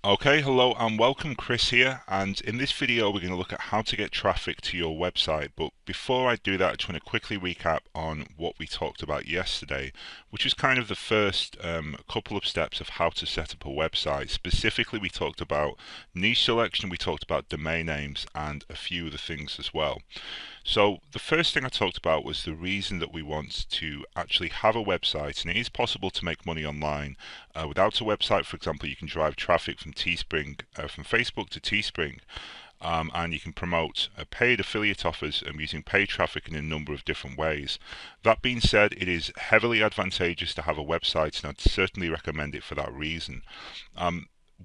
Okay, hello and welcome. Chris here, and in this video we're going to look at how to get traffic to your website. But before I do that, I just want to quickly recap on what we talked about yesterday, which was kind of the first couple of steps of how to set up a website. Specifically, we talked about niche selection, we talked about domain names, and a few other things as well. So the first thing I talked about was the reason that we want to actually have a website, and it is possible to make money online without a website. For example, you can drive traffic from Teespring, from Facebook to Teespring, and you can promote paid affiliate offers using paid traffic in a number of different ways. That being said, it is heavily advantageous to have a website, and I'd certainly recommend it for that reason.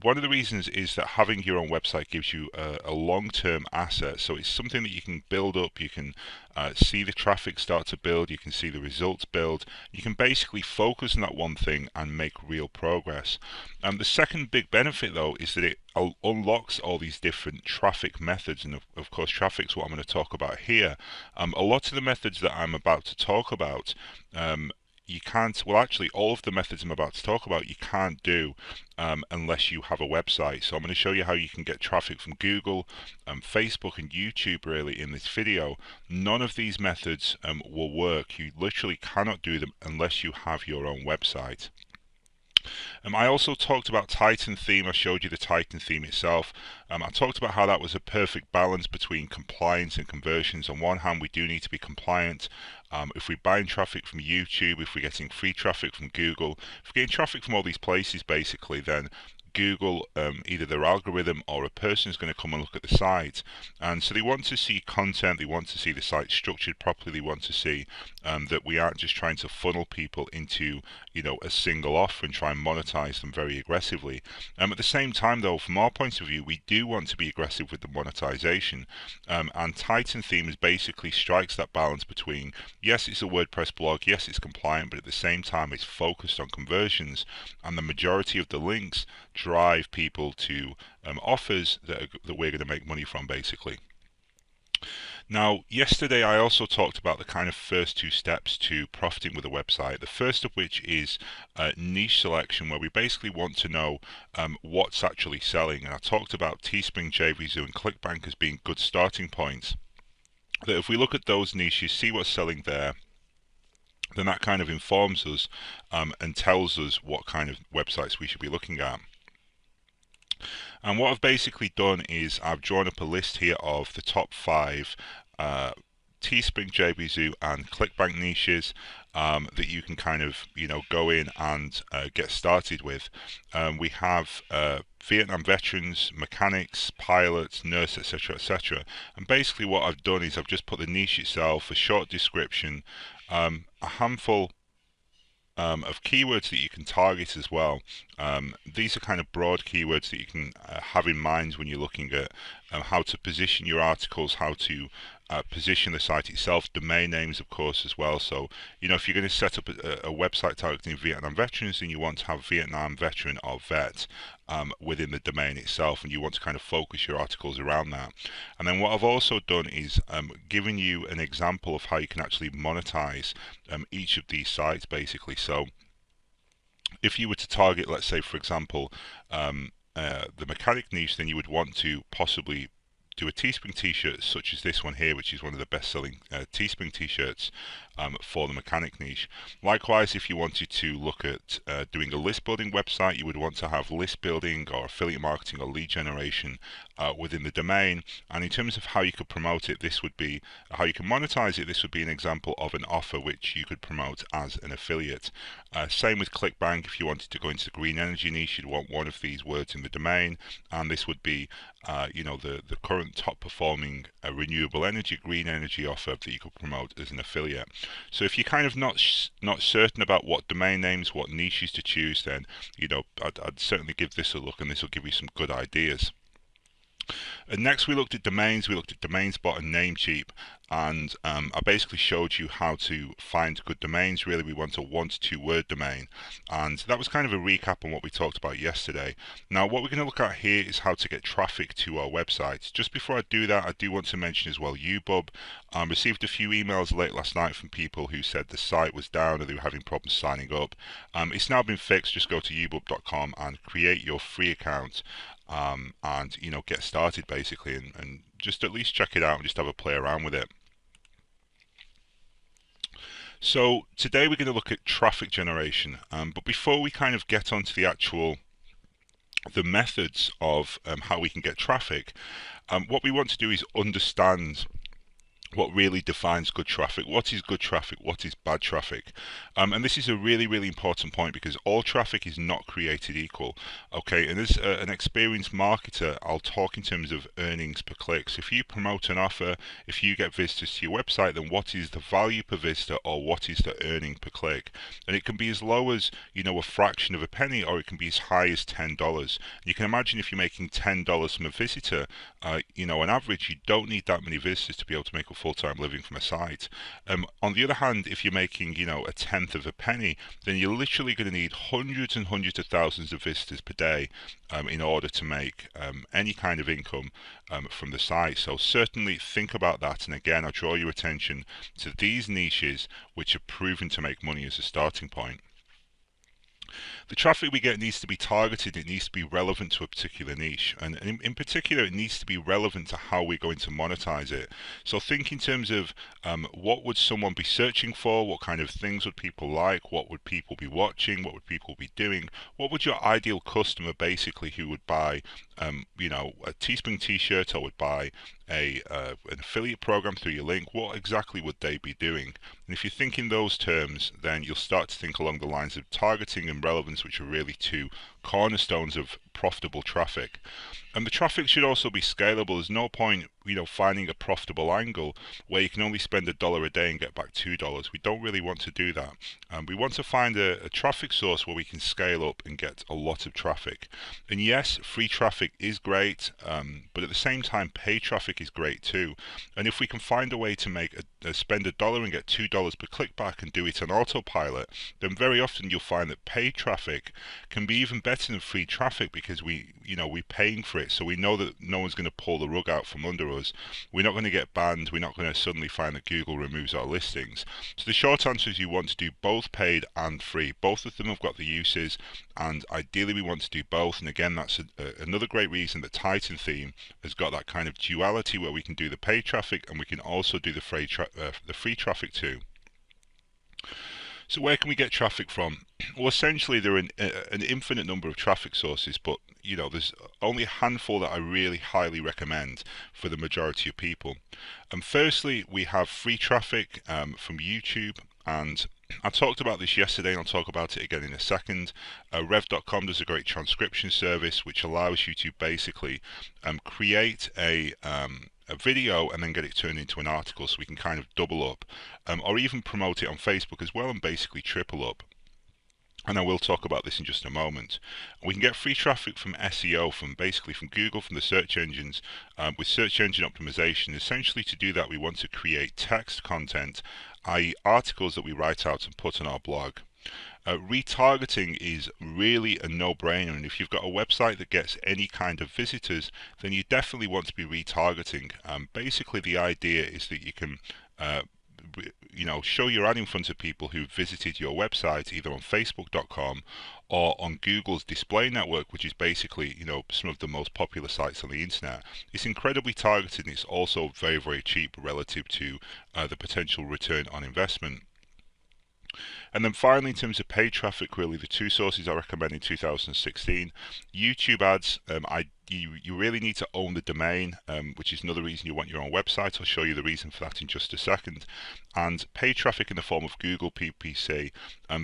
One of the reasons is that having your own website gives you a long-term asset. So it's something that you can build up. You can see the traffic start to build. You can see the results build. You can basically focus on that one thing and make real progress. The second big benefit, though, is that it unlocks all these different traffic methods. And of course, traffic's what I'm going to talk about here. A lot of the methods that I'm about to talk about, you can't, well, actually, all of the methods I'm about to talk about, you can't do unless you have a website. So I'm going to show you how you can get traffic from Google, Facebook, and YouTube really in this video. None of these methods will work. You literally cannot do them unless you have your own website. I also talked about Titan theme. I showed you the Titan theme itself. I talked about how that was a perfect balance between compliance and conversions. On one hand, we do need to be compliant. If we're buying traffic from YouTube, if we're getting free traffic from Google, if we're getting traffic from all these places basically, then Google, either their algorithm or a person is going to come and look at the site, and so they want to see content, they want to see the site structured properly, they want to see that we aren't just trying to funnel people into a single offer and try and monetize them very aggressively. At the same time, though, from our point of view, we do want to be aggressive with the monetization, and Titan Themes basically strikes that balance between, yes, it's a WordPress blog, yes, it's compliant, but at the same time it's focused on conversions, and the majority of the links drive people to offers that we're going to make money from basically. Now, yesterday I also talked about the kind of first two steps to profiting with a website. The first of which is niche selection, where we basically want to know what's actually selling. And I talked about Teespring, JVZoo, and ClickBank as being good starting points. That if we look at those niches, see what's selling there, then that kind of informs us and tells us what kind of websites we should be looking at. And what I've basically done is I've drawn up a list here of the top 5 Teespring, JVZoo, and ClickBank niches that you can kind of go in and get started with. We have Vietnam veterans, mechanics, pilots, nurse, etc., etc. And basically what I've done is I've just put the niche itself, a short description, a handful of keywords that you can target as well. These are kind of broad keywords that you can have in mind when you're looking at how to position your articles, how to position the site itself, domain names, of course, as well. So, if you're going to set up a website targeting Vietnam veterans, then you want to have Vietnam veteran or vet within the domain itself, and you want to kind of focus your articles around that. And then what I've also done is given you an example of how you can actually monetize each of these sites, basically. So, if you were to target, let's say, for example, the mechanic niche, then you would want to possibly do a Teespring t-shirt such as this one here, which is one of the best-selling Teespring t-shirts for the mechanic niche. Likewise, if you wanted to look at doing a list building website, you would want to have list building or affiliate marketing or lead generation within the domain. And in terms of how you could promote it, this would be how you can monetize it. This would be an example of an offer which you could promote as an affiliate. Same with ClickBank. If you wanted to go into the green energy niche, you'd want one of these words in the domain, and this would be the current top performing renewable energy, green energy offer that you could promote as an affiliate. So if you're kind of not certain about what domain names, what niches to choose, then I'd certainly give this a look, and this will give you some good ideas. And next we looked at domains. We looked at DomainSpot and Namecheap. and I basically showed you how to find good domains. Really, we want a 1 to 2 word domain, and that was kind of a recap on what we talked about yesterday. Now, what we're going to look at here is how to get traffic to our website. Just before I do that, I do want to mention as well Ubub. Received a few emails late last night from people who said the site was down or they were having problems signing up. It's now been fixed. Just go to ubub.com and create your free account, and get started basically, and just at least check it out and just have a play around with it. So today we're going to look at traffic generation, but before we kind of get onto the methods of how we can get traffic, what we want to do is understand what really defines good traffic. What is good traffic? What is bad traffic? And this is a really, really important point, because all traffic is not created equal. Okay, and as an experienced marketer, I'll talk in terms of earnings per click. So if you promote an offer, if you get visitors to your website, then what is the value per visitor, or what is the earning per click? And it can be as low as a fraction of a penny, or it can be as high as $10. You can imagine if you're making $10 from a visitor, on average, you don't need that many visitors to be able to make a full-time living from a site. On the other hand, if you're making, a tenth of a penny, then you're literally going to need hundreds and hundreds of thousands of visitors per day in order to make any kind of income from the site. So certainly think about that. And again, I draw your attention to these niches which are proven to make money as a starting point. The traffic we get needs to be targeted, it needs to be relevant to a particular niche, and in particular it needs to be relevant to how we're going to monetize it. So think in terms of what would someone be searching for, what kind of things would people like, what would people be watching, what would people be doing, what would your ideal customer basically who would buy a Teespring t-shirt or would buy an affiliate program through your link, what exactly would they be doing? And if you think in those terms, then you'll start to think along the lines of targeting and relevance, which are really two cornerstones of profitable traffic. And the traffic should also be scalable. There's no point, finding a profitable angle where you can only spend $1 a day and get back $2. We don't really want to do that. We want to find a traffic source where we can scale up and get a lot of traffic. And yes, free traffic is great, but at the same time, paid traffic is great too. And if we can find a way to spend $1 and get $2 per click back and do it on autopilot, then very often you'll find that paid traffic can be even better than free traffic, because we're paying for it, so we know that no one's going to pull the rug out from under us. We're not going to get banned. We're not going to suddenly find that Google removes our listings. So the short answer is you want to do both paid and free. Both of them have got the uses, and ideally we want to do both. And again, that's another great reason that Titan Theme has got that kind of duality where we can do the paid traffic and we can also do the free traffic too. So where can we get traffic from? Well, essentially there are an infinite number of traffic sources, but there's only a handful that I really highly recommend for the majority of people. And firstly, we have free traffic from YouTube, and I talked about this yesterday and I'll talk about it again in a second. Rev.com does a great transcription service which allows you to basically create a video and then get it turned into an article, so we can kind of double up, or even promote it on Facebook as well and basically triple up. And I will talk about this in just a moment. We can get free traffic from SEO, from Google, from the search engines, with search engine optimization. Essentially, to do that, we want to create text content, i.e. articles that we write out and put on our blog. Retargeting is really a no-brainer, and if you've got a website that gets any kind of visitors, then you definitely want to be retargeting. Basically, the idea is that you can show your ad in front of people who visited your website either on Facebook.com or on Google's display network, which is basically some of the most popular sites on the internet. It's incredibly targeted, and it's also very, very cheap relative to the potential return on investment. And then finally, in terms of paid traffic, really the two sources I recommend in 2016, YouTube ads. You really need to own the domain, which is another reason you want your own website. I'll show you the reason for that in just a second. And paid traffic in the form of Google PPC,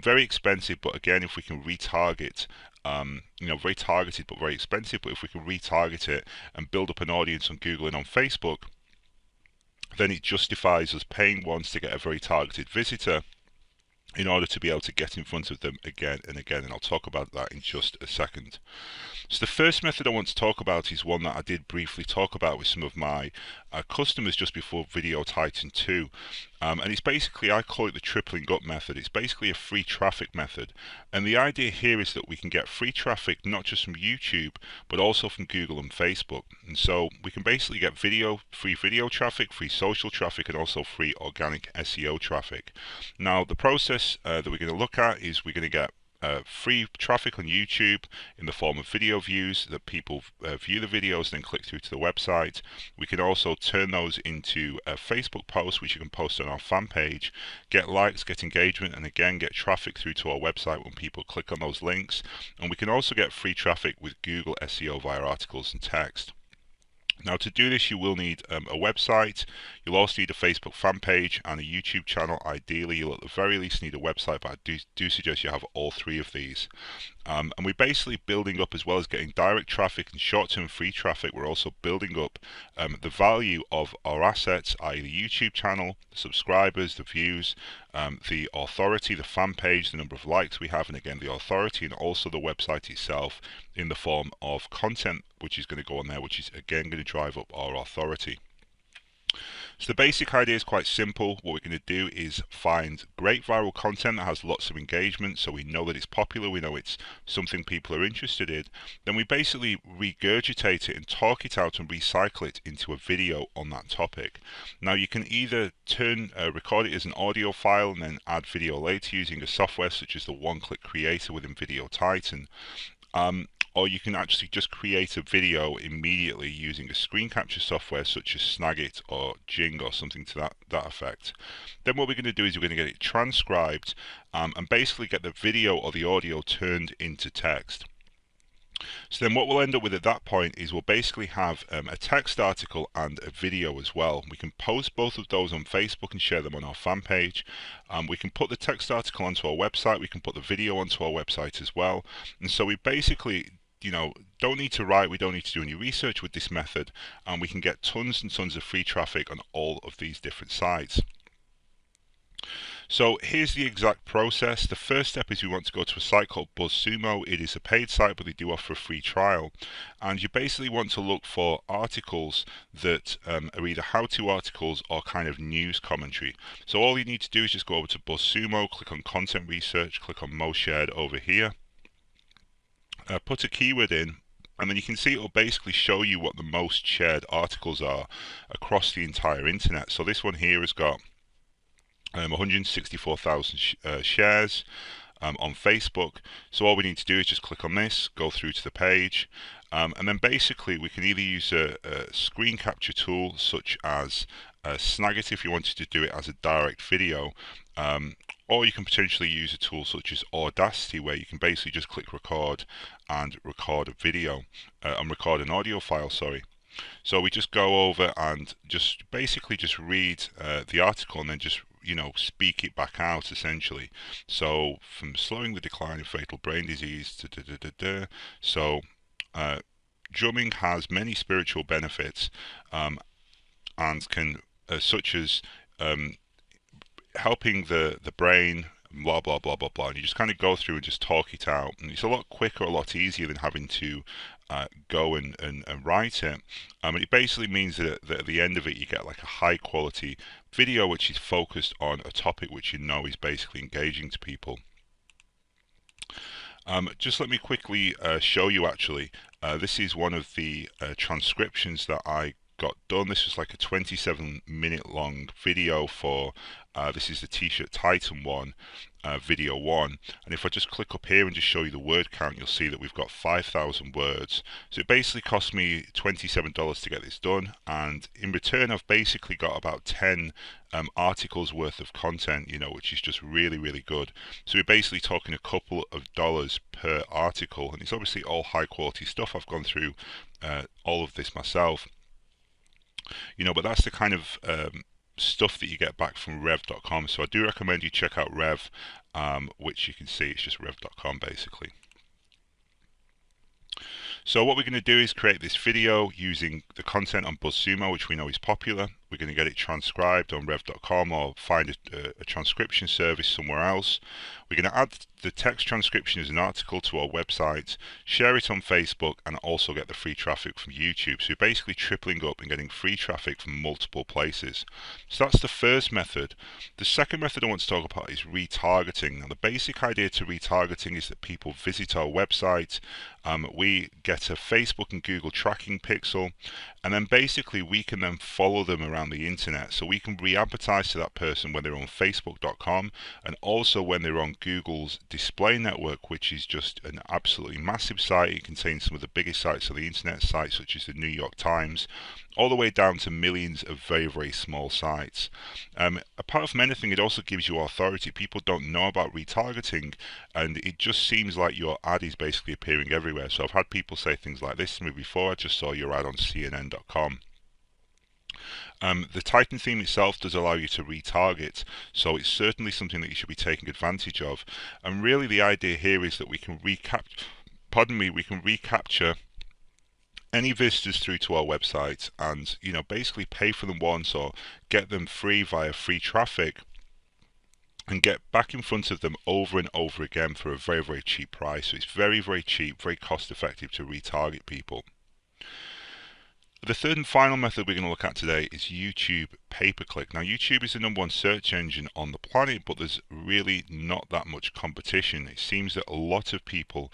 very expensive, but again, if we can retarget, very targeted but very expensive, but if we can retarget it and build up an audience on Google and on Facebook, then it justifies us paying once to get a very targeted visitor, in order to be able to get in front of them again and again, and I'll talk about that in just a second. So the first method I want to talk about is one that I did briefly talk about with some of my customers just before Video Titan 2, and it's basically, I call it the tripling up method. It's basically a free traffic method, and the idea here is that we can get free traffic not just from YouTube but also from Google and Facebook, and so we can basically get free video traffic, free social traffic, and also free organic SEO traffic. Now the process that we're going to look at is we're going to get free traffic on YouTube in the form of video views that people view the videos, then click through to the website. We can also turn those into Facebook posts, which you can post on our fan page, get likes, get engagement, and again get traffic through to our website when people click on those links. And we can also get free traffic with Google SEO via articles and text. Now to do this you will need a website, you'll also need a Facebook fan page and a YouTube channel. Ideally you'll at the very least need a website, but I do suggest you have all three of these. And we're basically building up, as well as getting direct traffic and short-term free traffic, we're also building up the value of our assets, i.e. the YouTube channel, the subscribers, the views, the authority, the fan page, the number of likes we have, and again the authority, and also the website itself in the form of content which is going to go on there, which is again going to drive up our authority. So the basic idea is quite simple. What we're going to do is find great viral content that has lots of engagement, so we know that it's popular, we know it's something people are interested in. Then we basically regurgitate it and talk it out and recycle it into a video on that topic. Now you can either record it as an audio file and then add video later using a software such as the One-Click Creator within Video Titan. Or you can actually just create a video immediately using a screen capture software such as Snagit or Jing or something to that effect. Then what we're going to do is we're going to get it transcribed and basically get the video or the audio turned into text. So then what we'll end up with at that point is we'll basically have a text article and a video as well. We can post both of those on Facebook and share them on our fan page. We can put the text article onto our website, we can put the video onto our website as well. And so we basically, don't need to write, we don't need to do any research with this method, and we can get tons and tons of free traffic on all of these different sites. So here's the exact process. The first step is we want to go to a site called BuzzSumo. It is a paid site, but they do offer a free trial. And you basically want to look for articles that are either how-to articles or kind of news commentary. So all you need to do is just go over to BuzzSumo, click on Content Research, click on Most Shared over here, put a keyword in, and then you can see it will basically show you what the most shared articles are across the entire internet. So this one here has got 164,000 shares on Facebook. So all we need to do is just click on this, go through to the page, and then basically we can either use a screen capture tool such as Snagit if you wanted to do it as a direct video, or you can potentially use a tool such as Audacity where you can basically just click record and record a video and record an audio file, sorry. So we just go over and just basically just read the article and then just speak it back out essentially. So from slowing the decline of fatal brain disease to so drumming has many spiritual benefits and can such as helping the brain, blah blah blah blah blah, and you just kind of go through and just talk it out, and it's a lot quicker, a lot easier than having to go and write it. And it basically means that at the end of it you get like a high quality video which is focused on a topic which is basically engaging to people. Just let me quickly show you actually. This is one of the transcriptions that I got done. This was like a 27-minute long video for this is the T-shirt Titan one, video 1, and if I just click up here and just show you the word count, you'll see that we've got 5,000 words. So it basically cost me $27 to get this done, and in return I've basically got about 10 articles worth of content, which is just really, really good. So we're basically talking a couple of dollars per article, and it's obviously all high quality stuff. I've gone through all of this myself, but that's the kind of stuff that you get back from rev.com. So I do recommend you check out Rev, which you can see it's just rev.com basically. So what we're going to do is create this video using the content on BuzzSumo, which we know is popular. we're going to get it transcribed on rev.com or find a transcription service somewhere else. We're going to add the text transcription as an article to our website, share it on Facebook, and also get the free traffic from YouTube. So you're basically tripling up and getting free traffic from multiple places. So that's the first method. The second method I want to talk about is retargeting. Now, the basic idea to retargeting is that people visit our website, we get a Facebook and Google tracking pixel, and then basically we can then follow them around the internet. So we can re-advertise to that person when they're on Facebook.com and also when they're on Google's display network, which is just an absolutely massive site. It contains some of the biggest sites on the internet, sites such as the New York Times, all the way down to millions of very, very small sites. Apart from anything, it also gives you authority. People don't know about retargeting, and it just seems like your ad is basically appearing everywhere. So I've had people say things like this to me before. I just saw your ad on CNN.com. The Titan theme itself does allow you to retarget, so it's certainly something that you should be taking advantage of. And really the idea here is that we can recapture any visitors through to our website and, basically pay for them once or get them free via free traffic and get back in front of them over and over again for a very, very cheap price. So it's very, very cheap, very cost effective to retarget people. The third and final method we're going to look at today is YouTube pay-per-click. Now, YouTube is the #1 search engine on the planet, but there's really not that much competition. It seems that a lot of people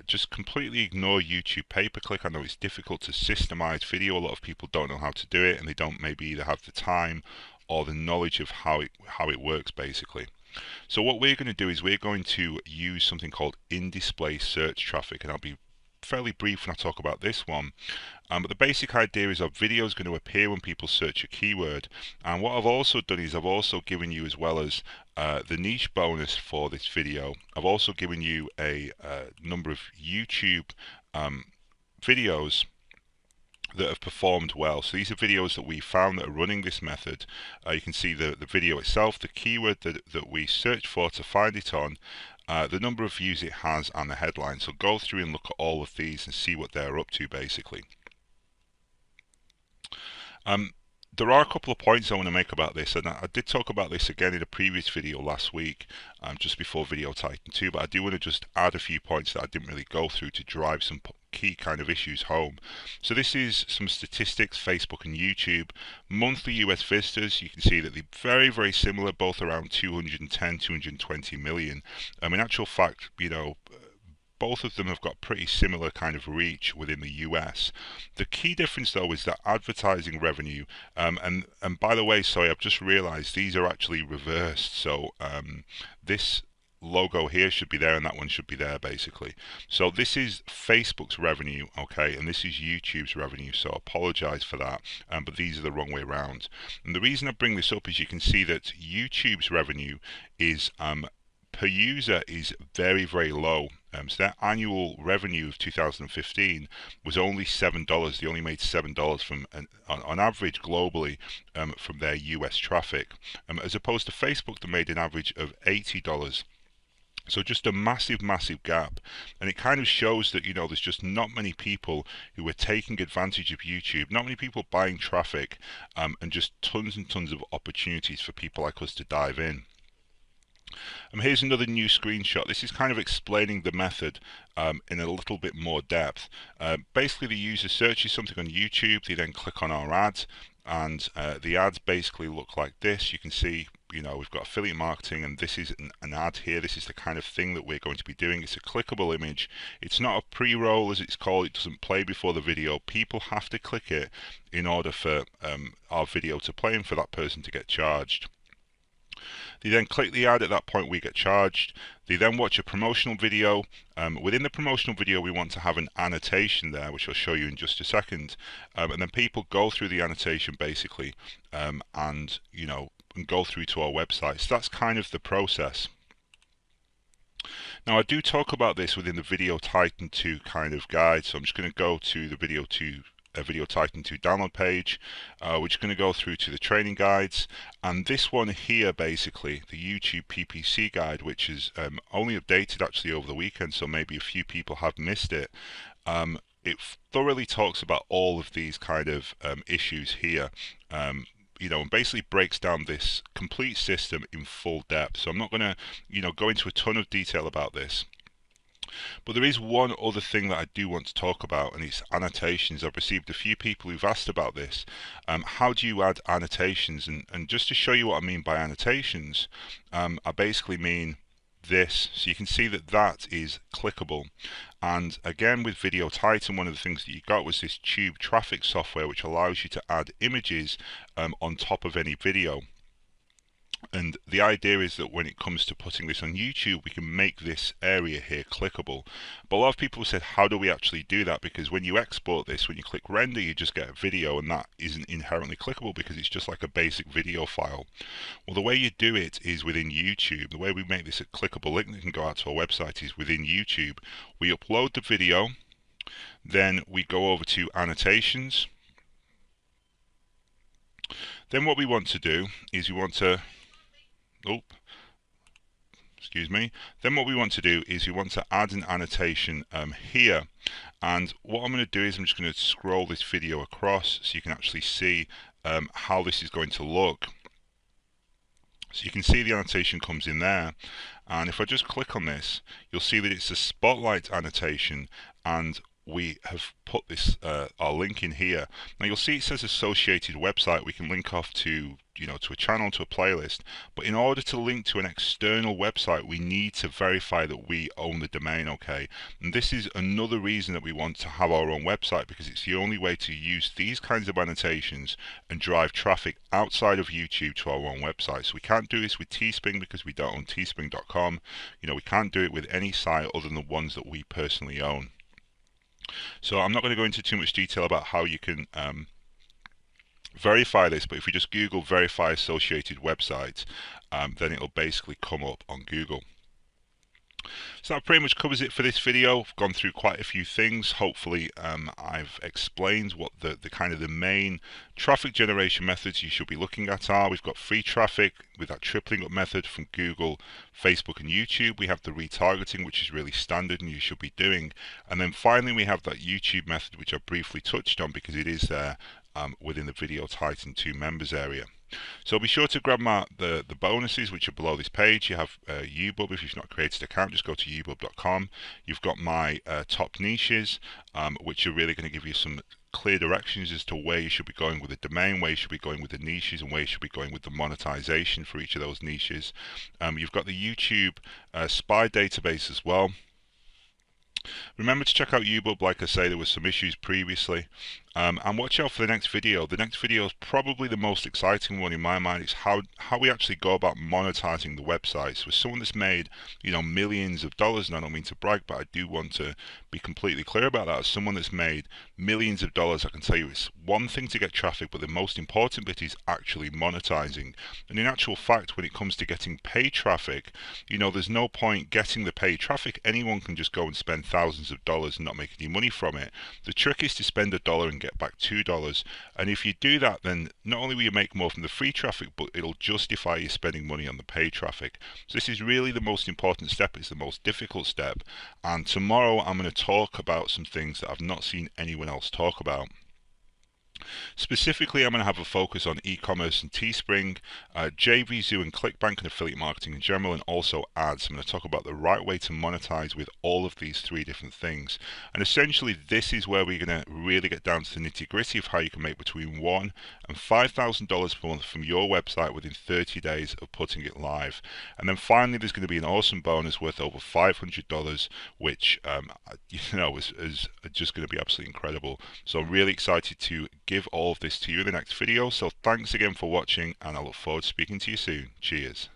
just completely ignore YouTube pay-per-click. I know it's difficult to systemize video. A lot of people don't know how to do it, and they don't maybe either have the time or the knowledge of how it works, basically. So what we're going to do is we're going to use something called in-display search traffic, and I'll be fairly brief when I talk about this one. But the basic idea is our video is going to appear when people search a keyword. And what I've also done is I've also given you, as well as the niche bonus for this video, I've also given you a number of YouTube videos that have performed well. So these are videos that we found that are running this method. You can see the video itself, the keyword that we searched for to find it on, the number of views it has, and the headline. So go through and look at all of these and see what they're up to, basically. There are a couple of points I want to make about this, and I did talk about this again in a previous video last week, just before Video Titan 2, but I do want to just add a few points that I didn't really go through to drive some key kind of issues home. So this is some statistics, Facebook and YouTube. Monthly US visitors, you can see that they're very, very similar, both around 210, 220 million. In actual fact, both of them have got pretty similar kind of reach within the US. The key difference though is that advertising revenue, and by the way, sorry, I've just realized these are actually reversed. So this logo here should be there and that one should be there, basically. So this is Facebook's revenue, okay, and this is YouTube's revenue, so I apologize for that, but these are the wrong way around. And the reason I bring this up is you can see that YouTube's revenue is per user is very, very low. So their annual revenue of 2015 was only $7. They only made $7 from, on average globally, from their US traffic, as opposed to Facebook that made an average of $80. So just a massive, massive gap. And it kind of shows that, there's just not many people who are taking advantage of YouTube, not many people buying traffic, and just tons and tons of opportunities for people like us to dive in. Here's another new screenshot. This is kind of explaining the method in a little bit more depth. Basically, the user searches something on YouTube, they then click on our ad, and the ads basically look like this. You can see, we've got affiliate marketing, and this is an ad here. This is the kind of thing that we're going to be doing. It's a clickable image. It's not a pre-roll, as it's called. It doesn't play before the video. People have to click it in order for our video to play and for that person to get charged. They then click the ad. At that point we get charged. They then watch a promotional video. Within the promotional video we want to have an annotation there, which I'll show you in just a second, and then people go through the annotation basically, and go through to our website. So that's kind of the process. Now I do talk about this within the Video Titan 2 kind of guide, so I'm just going to go to the Video Titan 2 download page, which is going to go through to the training guides, and this one here, basically the YouTube PPC guide, which is only updated actually over the weekend, so maybe a few people have missed it. It thoroughly talks about all of these kind of issues here. and basically breaks down this complete system in full depth. So I'm not going to, go into a ton of detail about this. But there is one other thing that I do want to talk about, and it's annotations. I've received a few people who've asked about this. How do you add annotations? And just to show you what I mean by annotations, I basically mean this. So you can see that that is clickable. And again, with Video Titan, one of the things that you got was this Tube Traffic software, which allows you to add images on top of any video. And the idea is that when it comes to putting this on YouTube, we can make this area here clickable. But a lot of people said, how do we actually do that? Because when you export this, when you click render, you just get a video, and that isn't inherently clickable because it's just like a basic video file. Well, the way you do it is within YouTube. The way we make this a clickable link that can go out to our website is within YouTube. We upload the video, then we go over to annotations. Then what we want to do is we want to Then what we want to do is we want to add an annotation here. And what I'm going to do is I'm just going to scroll this video across so you can actually see how this is going to look. So you can see the annotation comes in there. And if I just click on this, you'll see that it's a spotlight annotation, and we have put this our link in here. Now you'll see it says associated website. We can link off to to a channel, to a playlist, but in order to link to an external website, we need to verify that we own the domain. Okay, and this is another reason that we want to have our own website, because it's the only way to use these kinds of annotations and drive traffic outside of YouTube to our own website. So we can't do this with Teespring because we don't own teespring.com. We can't do it with any site other than the ones that we personally own. So I'm not going to go into too much detail about how you can verify this, but if you just Google verify associated websites, then it'll basically come up on Google. So that pretty much covers it for this video. I've gone through quite a few things. Hopefully I've explained what the kind of the main traffic generation methods you should be looking at are. We've got free traffic with that tripling up method from Google, Facebook and YouTube. We have the retargeting, which is really standard and you should be doing. And then finally we have that YouTube method, which I briefly touched on because it is there within the Video Titan 2 members area. So be sure to grab the bonuses, which are below this page. You have Ubub. If you've not created an account, just go to ubub.com. You've got my top niches, which are really going to give you some clear directions as to where you should be going with the domain, where you should be going with the niches, and where you should be going with the monetization for each of those niches. You've got the YouTube spy database as well. Remember to check out Ubub. Like I say, there were some issues previously. And watch out for the next video. The next video is probably the most exciting one in my mind. It's how we actually go about monetizing the website. So as someone that's made, millions of dollars, and I don't mean to brag, but I do want to be completely clear about that. As someone that's made millions of dollars, I can tell you it's one thing to get traffic, but the most important bit is actually monetizing. And in actual fact, when it comes to getting paid traffic, there's no point getting the paid traffic. Anyone can just go and spend thousands of dollars and not make any money from it. The trick is to spend $1 and get back $2, and if you do that, then not only will you make more from the free traffic, but it'll justify you spending money on the paid traffic. So this is really the most important step. It's the most difficult step, and tomorrow I'm going to talk about some things that I've not seen anyone else talk about. Specifically, I'm going to have a focus on e-commerce and Teespring, JVZoo and ClickBank and affiliate marketing in general, and also ads. I'm going to talk about the right way to monetize with all of these three different things. And essentially, this is where we're going to really get down to the nitty-gritty of how you can make between $1,000 and $5,000 per month from your website within 30 days of putting it live. And then finally, there's going to be an awesome bonus worth over $500, which is just going to be absolutely incredible. So I'm really excited to give all of this to you in the next video. So thanks again for watching, and I look forward to speaking to you soon. Cheers.